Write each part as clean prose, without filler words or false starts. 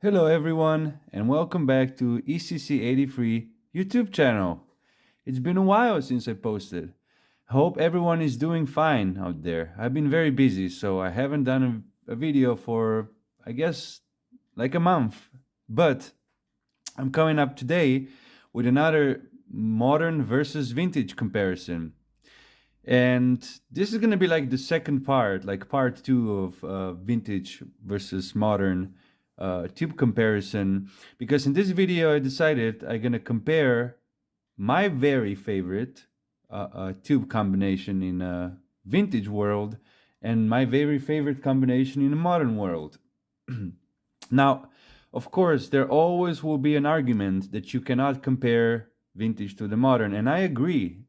Hello everyone and welcome back to ECC83 YouTube channel. It's been a while since I posted. Hope everyone is doing fine out there. I've been very busy, so I haven't done a video for, I guess, like a month. But I'm coming up today with another modern versus vintage comparison. And this is going to be like the second part, like part two of vintage versus modern tube comparison. Because in this video, I decided I'm going to compare my very favorite tube combination in a vintage world and my very favorite combination in a modern world. Now, of course, there always will be an argument that you cannot compare vintage to the modern, and I agree.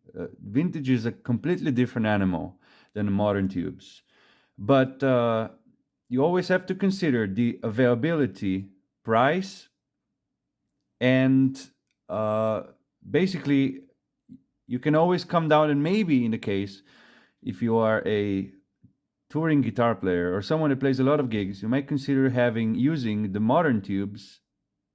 Vintage is a completely different animal than the modern tubes. But you always have to consider the availability, price, and uh, basically, you can always come down and maybe in the case, if you are a touring guitar player or someone that plays a lot of gigs, you might consider using the modern tubes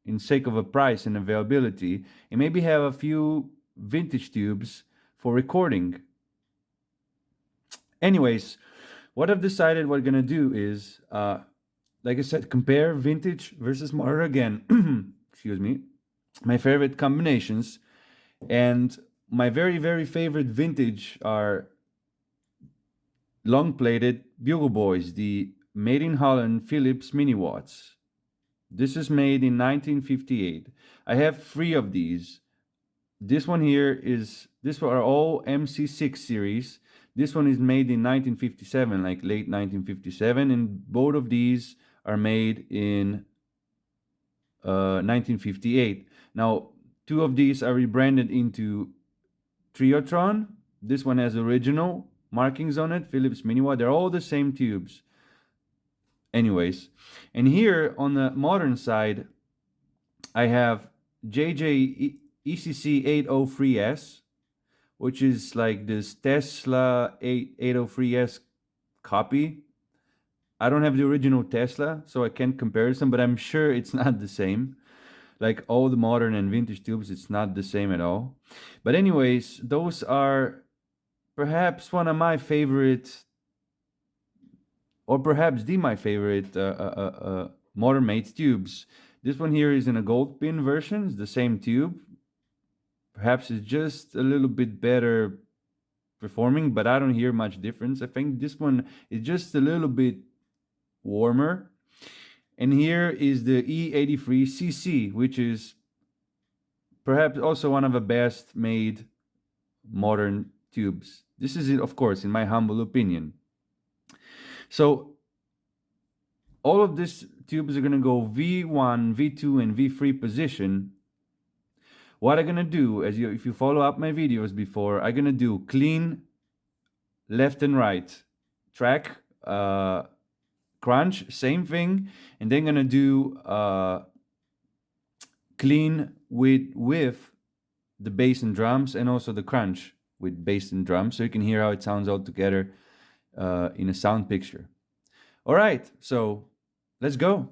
in sake of a price and availability, and maybe have a few vintage tubes for recording. Anyways, what I've decided we're gonna do is, like I said, compare vintage versus modern again. Excuse me. My favorite combinations, and my very favorite vintage are long plated Bugle Boys, the made in Holland Philips Mini Watts. This is made in 1958. I have three of these. This one here these are all MC6 series. This one is made in 1957, like late 1957, and both of these are made in 1958. Now, two of these are rebranded into Triotron. This one has original markings on it, Philips Miniwatt. They're all the same tubes. Anyways, and here on the modern side, I have JJ ECC803S, which is like this Tesla 803S copy. I don't have the original Tesla, so I can't compare them, but I'm sure it's not the same. Like all the modern and vintage tubes, it's not the same at all. But anyways, those are perhaps one of my favorite, or perhaps my favorite modern made tubes. This one here is in a gold pin version. It's the same tube. Perhaps it's just a little bit better performing, but I don't hear much difference. I think this one is just a little bit warmer. And here is the E83CC, which is perhaps also one of the best made modern tubes. This is, of course, in my humble opinion. So all of these tubes are going to go V1, V2, and V3 position. What I'm going to do, if you follow up my videos before, I'm going to do clean left and right track, crunch, same thing, and then going to do clean with the bass and drums, and also the crunch with bass and drums, so you can hear how it sounds all together in a sound picture. All right, so let's go.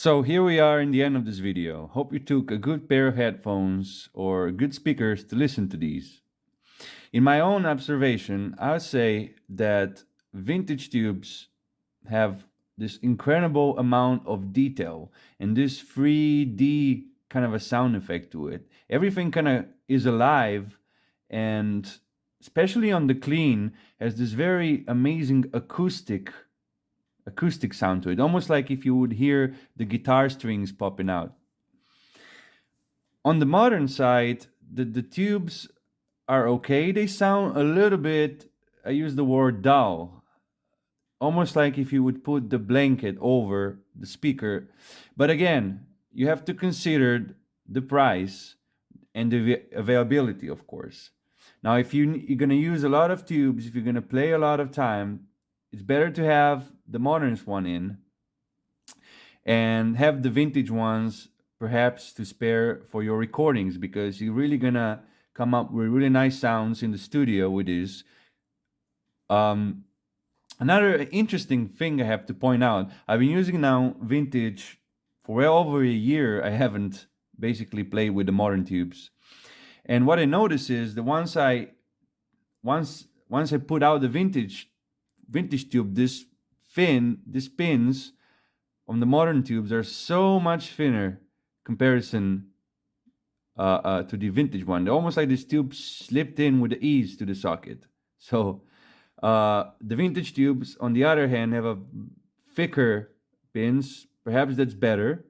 So here we are in the end of this video. Hope you took a good pair of headphones or good speakers to listen to these. In my own observation, I would say that vintage tubes have this incredible amount of detail and this 3D kind of a sound effect to it. Everything kind of is alive, and especially on the clean has this very amazing acoustic sound to it, almost like if you would hear the guitar strings popping out. On the modern side, the tubes are okay. They sound a little bit, I use the word dull, almost like if you would put the blanket over the speaker. But again, you have to consider the price and the availability, of course. Now, if you're going to use a lot of tubes, if you're going to play a lot of time, it's better to have the modern one in and have the vintage ones perhaps to spare for your recordings, because you're really going to come up with really nice sounds in the studio with this. Another interesting thing I have to point out, I've been using now vintage for well over a year. I haven't basically played with the modern tubes. And what I notice is that once I put out the vintage tube, this pins on the modern tubes are so much thinner comparison to the vintage one. They're almost like this tube slipped in with ease to the socket. So the vintage tubes, on the other hand, have a thicker pins. Perhaps that's better.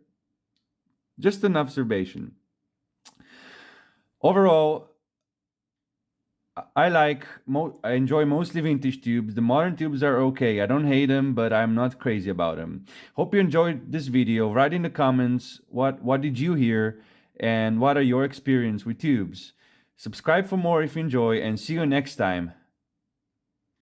Just an observation. Overall, I enjoy mostly vintage tubes. The modern tubes are okay. I don't hate them, but I'm not crazy about them. Hope you enjoyed this video. Write in the comments what did you hear and what are your experience with tubes. Subscribe for more if you enjoy, and see you next time.